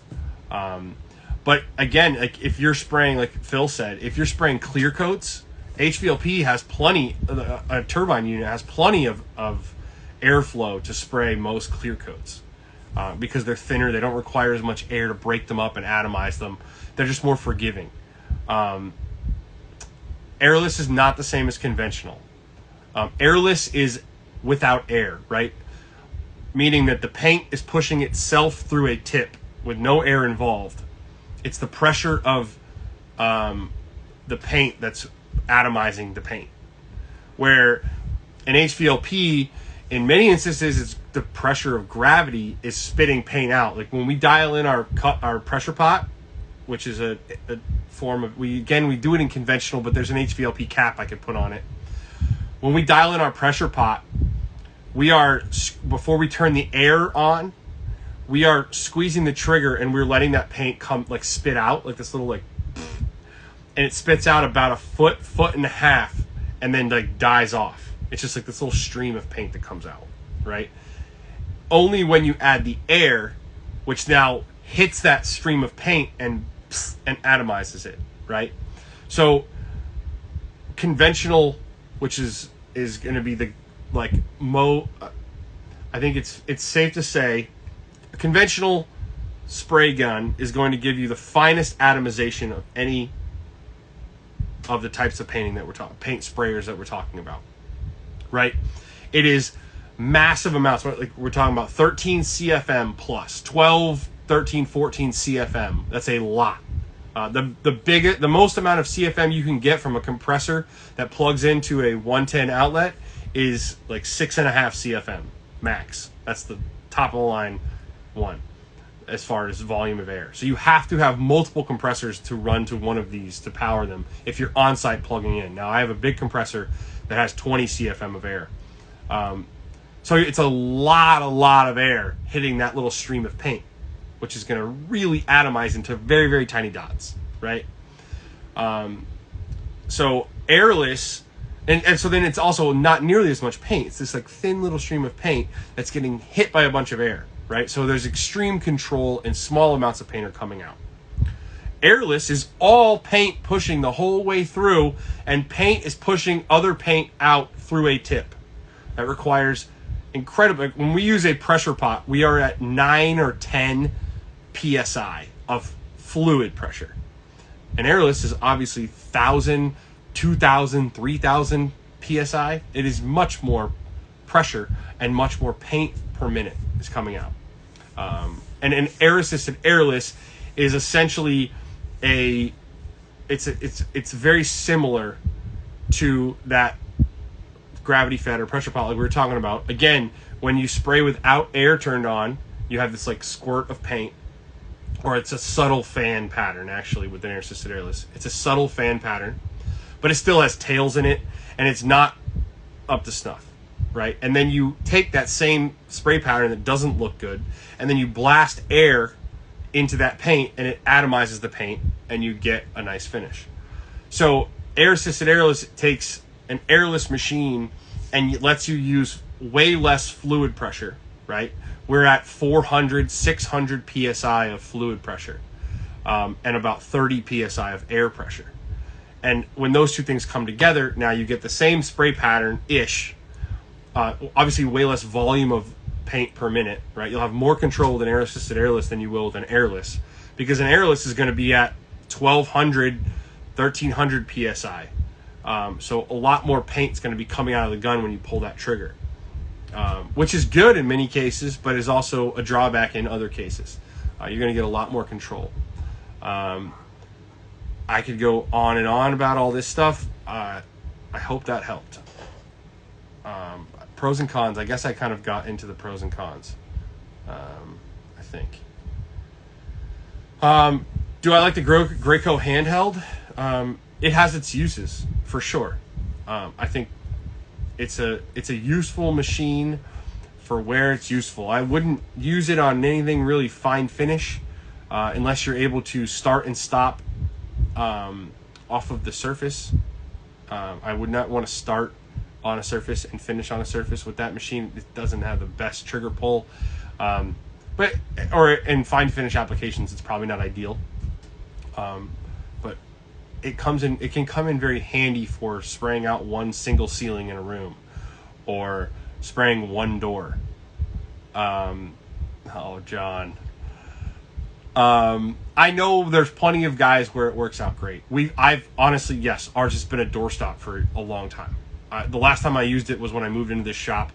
But again, like if you're spraying, like Phil said, if you're spraying clear coats, HVLP has plenty, a turbine unit has plenty of airflow to spray most clear coats because they're thinner. They don't require as much air to break them up and atomize them. They're just more forgiving. Airless is not the same as conventional. Airless is without air, right? Meaning that the paint is pushing itself through a tip with no air involved. It's the pressure of the paint that's atomizing the paint. Where in HVLP, in many instances, it's the pressure of gravity is spitting paint out. Like when we dial in our pressure pot, which is a form of, we do it in conventional, but there's an HVLP cap I could put on it. When we dial in our pressure pot, before we turn the air on, we are squeezing the trigger and we're letting that paint come, like spit out, like this little and it spits out about a foot and a half and then like dies off. It's just like this little stream of paint that comes out, right? Only when you add the air, which now hits that stream of paint and atomizes it, right? So conventional, which is going to be the I think it's safe to say a conventional spray gun is going to give you the finest atomization of any of the types of paint sprayers that we're talking about, right? It is massive amounts. Like we're talking about 13 CFM plus 12, 13, 14 CFM. That's a lot. The most amount of CFM you can get from a compressor that plugs into a 110 outlet is like 6.5 CFM max. That's the top of the line one. as far as volume of air. So you have to have multiple compressors to run to one of these to power them if you're on-site plugging in. Now I have a big compressor that has 20 CFM of air. So it's a lot of air hitting that little stream of paint, which is going to really atomize into very, very tiny dots, right? So airless, and so then it's also not nearly as much paint. It's this like thin little stream of paint that's getting hit by a bunch of air, right? So there's extreme control and small amounts of paint are coming out. Airless is all paint pushing the whole way through, and paint is pushing other paint out through a tip. That requires incredible. When we use a pressure pot, we are at 9 or 10 psi of fluid pressure. And airless is obviously 1,000, 2,000, 3,000 psi. It is much more pressure and much more paint per minute is coming out. And an air-assisted airless is essentially it's very similar to that gravity fed or pressure pot like we were talking about. Again, when you spray without air turned on, you have this like squirt of paint, or it's a subtle fan pattern actually with an air-assisted airless. It's a subtle fan pattern, but it still has tails in it, and it's not up to snuff, right? And then you take that same spray pattern that doesn't look good, and then you blast air into that paint, and it atomizes the paint, and you get a nice finish. So air-assisted airless takes an airless machine and it lets you use way less fluid pressure, right? We're at 400, 600 psi of fluid pressure, and about 30 psi of air pressure. And when those two things come together, now you get the same spray pattern-ish, obviously way less volume of paint per minute, right? You'll have more control with an air-assisted airless than you will with an airless, because an airless is going to be at 1,200, 1,300 psi. So a lot more paint is going to be coming out of the gun when you pull that trigger, which is good in many cases, but is also a drawback in other cases. You're going to get a lot more control. I could go on and on about all this stuff. I hope that helped. Pros and cons. I guess I kind of got into the pros and cons. I think. Do I like the Graco handheld? It has its uses for sure. I think it's a useful machine for where it's useful. I wouldn't use it on anything really fine finish unless you're able to start and stop off of the surface. I would not want to start on a surface and finish on a surface with that machine. It doesn't have the best trigger pull, but in fine finish applications, it's probably not ideal. But it can come in very handy for spraying out one single ceiling in a room, or spraying one door. Oh, John. I know there's plenty of guys where it works out great. I've honestly, yes, ours has been a doorstop for a long time. The last time I used it was when I moved into this shop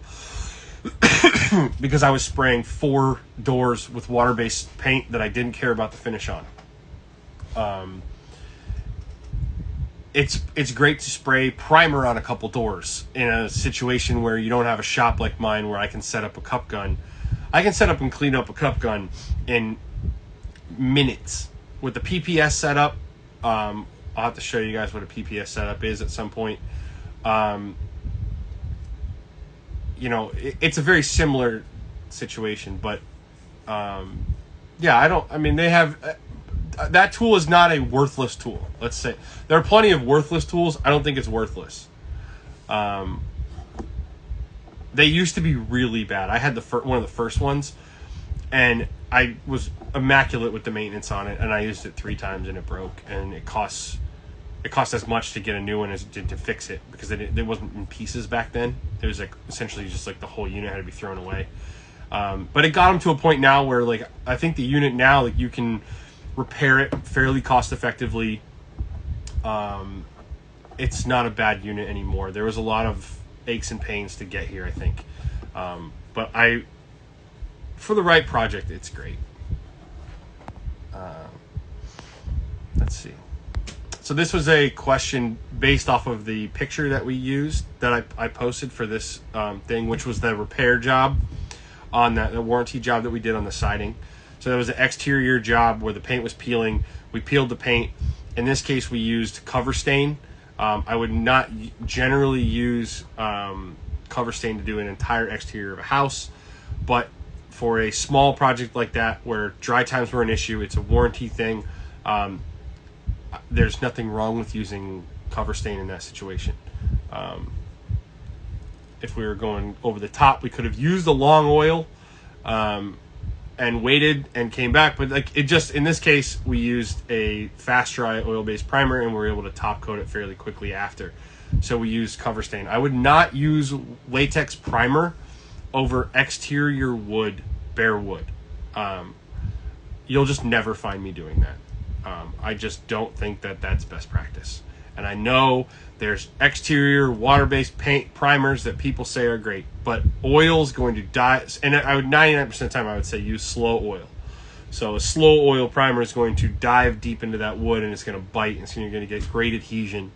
because I was spraying 4 doors with water-based paint that I didn't care about the finish on. It's great to spray primer on a couple doors in a situation where you don't have a shop like mine where I can set up a cup gun. I can set up and clean up a cup gun in minutes with the PPS setup. I'll have to show you guys what a PPS setup is at some point. It's a very similar situation, but they have that tool is not a worthless tool. Let's say there are plenty of worthless tools. I don't think it's worthless. They used to be really bad. I had one of the first ones, and I was immaculate with the maintenance on it, and I used it 3 times and it broke, and it cost as much to get a new one as it did to fix it, because it wasn't in pieces back then. It was like essentially just like the whole unit had to be thrown away. But it got them to a point now where like I think the unit now, like, you can repair it fairly cost effectively. It's not a bad unit anymore. There was a lot of aches and pains to get here, I think. But for the right project, it's great. Let's see. So this was a question based off of the picture that we used that I posted for this thing, which was the repair job on the warranty job that we did on the siding. So that was an exterior job where the paint was peeling. We peeled the paint. In this case, we used cover stain. I would not generally use cover stain to do an entire exterior of a house, but for a small project like that where dry times were an issue, it's a warranty thing, there's nothing wrong with using cover stain in that situation. If we were going over the top, we could have used the long oil and waited and came back, but like it just, in this case, we used a fast dry oil-based primer and we were able to top coat it fairly quickly after. So we used cover stain. I would not use latex primer over exterior wood, bare wood. You'll just never find me doing that. I just don't think that that's best practice. And I know there's exterior water-based paint primers that people say are great, but oil's going to die. And I would 99% of the time I would say use slow oil. So a slow oil primer is going to dive deep into that wood and it's going to bite, and so you're going to get great adhesion.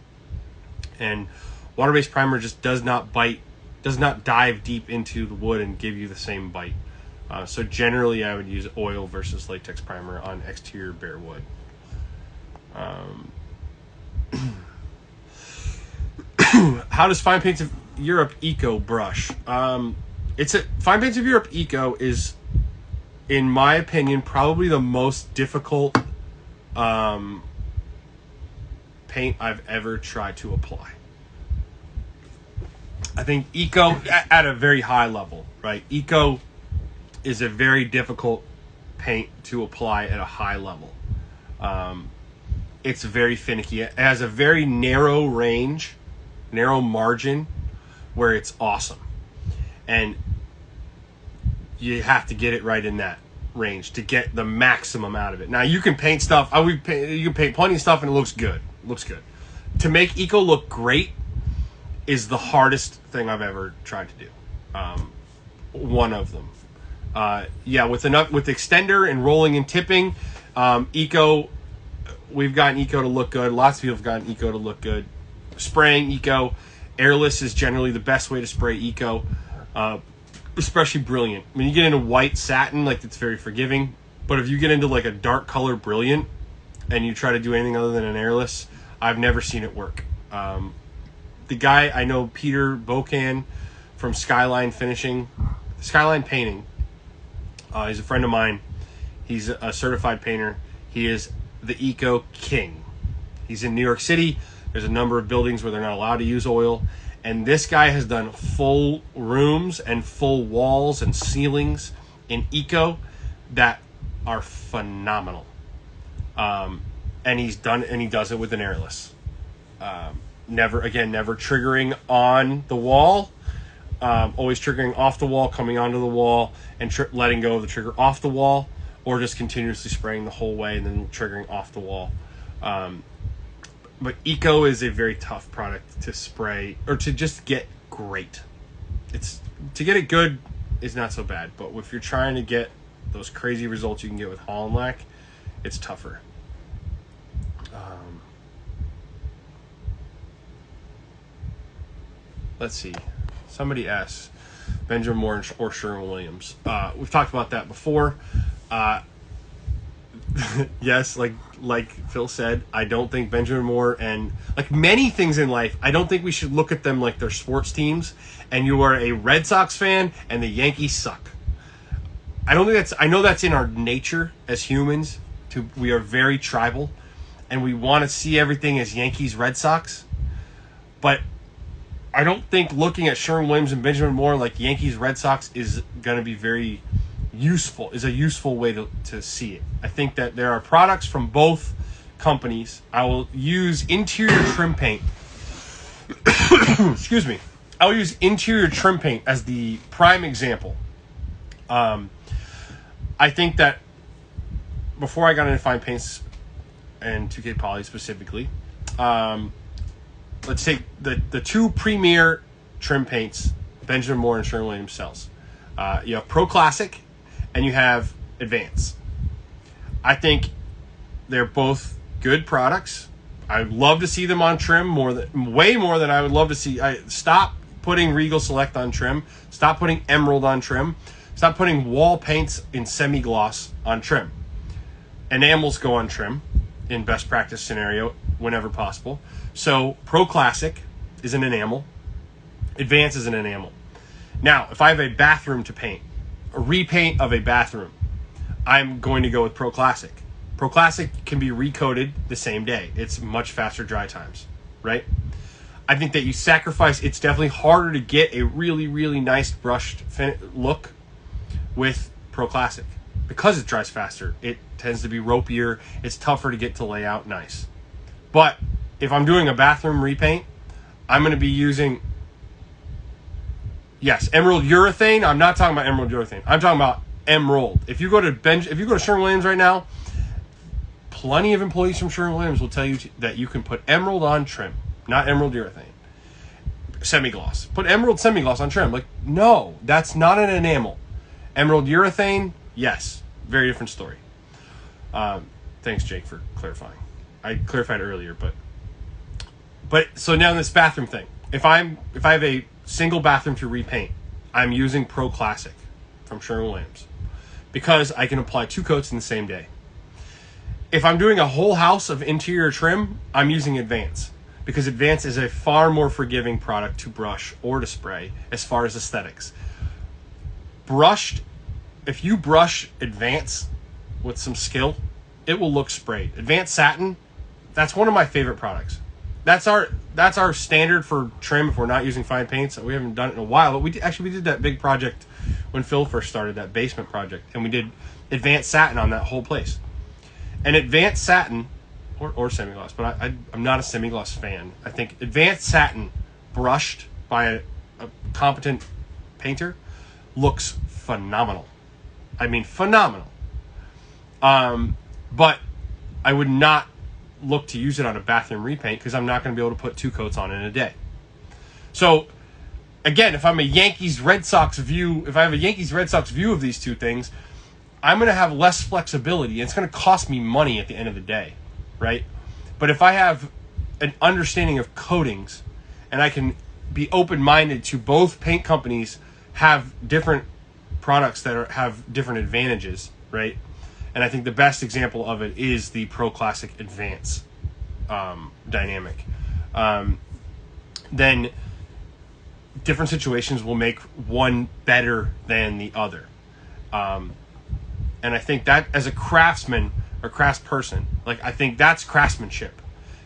And water-based primer just does not bite, does not dive deep into the wood and give you the same bite. So generally I would use oil versus latex primer on exterior bare wood. How does Fine Paints of Europe Eco brush? Fine Paints of Europe Eco is, in my opinion, probably the most difficult paint I've ever tried to apply. I think Eco, at a very high level, right? Eco is a very difficult paint to apply at a high level. It's very finicky. It has a very narrow range, narrow margin, where it's awesome. And you have to get it right in that range to get the maximum out of it. Now, you can paint stuff. You can paint plenty of stuff and it looks good. To make Eco look great is the hardest thing I've ever tried to do. One of them. With extender and rolling and tipping, Eco, we've gotten Eco to look good. Lots of people have gotten Eco to look good. Spraying Eco, airless is generally the best way to spray Eco. Especially brilliant. When you get into white satin, like, it's very forgiving. But if you get into like a dark color brilliant and you try to do anything other than an airless, I've never seen it work. The guy I know, Peter Bocan from Skyline Painting. He's a friend of mine. He's a certified painter. He is the Eco king. He's in New York City. There's a number of buildings where they're not allowed to use oil. And this guy has done full rooms and full walls and ceilings in Eco that are phenomenal. And he does it with an airless. Never triggering on the wall. Always triggering off the wall, coming onto the wall, and letting go of the trigger off the wall, or just continuously spraying the whole way and then triggering off the wall. But Eco is a very tough product to spray or to just get great. To get it good is not so bad, but if you're trying to get those crazy results you can get with Holland Lac, it's tougher. Let's see. Somebody asks Benjamin Moore or Sherwin-Williams. We've talked about that before. Yes, like Phil said, I don't think Benjamin Moore, and like many things in life, I don't think we should look at them like they're sports teams and you are a Red Sox fan and the Yankees suck. I know that's in our nature as humans. We are very tribal and we want to see everything as Yankees, Red Sox. But I don't think looking at Sherwin-Williams and Benjamin Moore like Yankees, Red Sox is going to be very useful, is a useful way to see it. I think that there are products from both companies. I will use interior trim paint. Excuse me. I will use interior trim paint as the prime example. I think that before I got into fine paints and 2K Poly specifically, let's take the two premier trim paints Benjamin Moore and Sherwin-Williams sells. You have Pro Classic and you have Advance. I think they're both good products. I'd love to see them on trim way more than I would love to see. Stop putting Regal Select on trim. Stop putting Emerald on trim. Stop putting wall paints in semi-gloss on trim. Enamels go on trim in best practice scenario whenever possible. So Pro Classic is an enamel. Advance is an enamel. Now, if I have a bathroom to paint, a repaint of a bathroom, I'm going to go with Pro Classic. Pro Classic can be recoated the same day. It's much faster dry times, right? I think that you sacrifice, it's definitely harder to get a really, really nice brushed look with Pro Classic. Because it dries faster, it tends to be ropier, it's tougher to get to lay out nice. But if I'm doing a bathroom repaint, I'm going to be using, yes, emerald urethane. I'm not talking about emerald urethane. I'm talking about emerald. If you go to Sherwin-Williams right now, plenty of employees from Sherwin-Williams will tell you that you can put emerald on trim, not emerald urethane. Semi-gloss. Put emerald semi-gloss on trim. Like, no, that's not an enamel. Emerald urethane, yes, very different story. Thanks, Jake, for clarifying. I clarified earlier, but so now this bathroom thing. If I have a single bathroom to repaint, I'm using Pro Classic from Sherwin-Williams because I can apply 2 coats in the same day. If I'm doing a whole house of interior trim, I'm using Advance because Advance is a far more forgiving product to brush or to spray as far as aesthetics. If you brush Advance with some skill, it will look sprayed. Advanced Satin, that's one of my favorite products. That's our standard for trim if we're not using fine paints. We haven't done it in a while, but we did that big project when Phil first started, that basement project, and we did Advanced Satin on that whole place. And Advanced Satin, or semi-gloss, but I'm not a semi-gloss fan. I think Advanced Satin brushed by a competent painter looks phenomenal. I mean, phenomenal. But I would not look to use it on a bathroom repaint because I'm not going to be able to put 2 coats on in a day. So, again, if I'm a Yankees-Red Sox view, if I have a Yankees-Red Sox view of these two things, I'm going to have less flexibility. It's going to cost me money at the end of the day, right? But if I have an understanding of coatings and I can be open-minded to both paint companies have different products that have different advantages, right? And I think the best example of it is the Pro Classic Advance dynamic. Then different situations will make one better than the other. And I think that as a craftsman or craftsperson, like I think that's craftsmanship.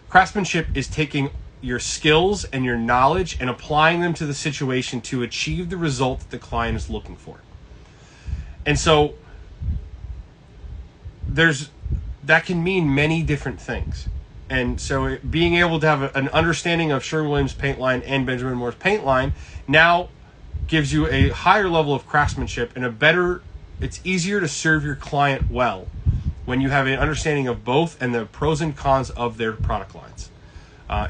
Craftsmanship is taking your skills and your knowledge and applying them to the situation to achieve the result that the client is looking for. And so that can mean many different things. And so being able to have an understanding of Sherwin-Williams paint line and Benjamin Moore's paint line now gives you a higher level of craftsmanship and it's easier to serve your client well when you have an understanding of both and the pros and cons of their product lines.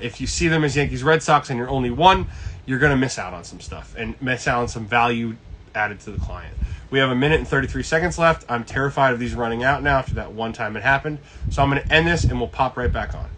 If you see them as Yankees Red Sox and you're only one, you're going to miss out on some stuff and miss out on some value added to the client. We have 1 minute and 33 seconds left. I'm terrified of these running out now after that one time it happened. So I'm going to end this and we'll pop right back on.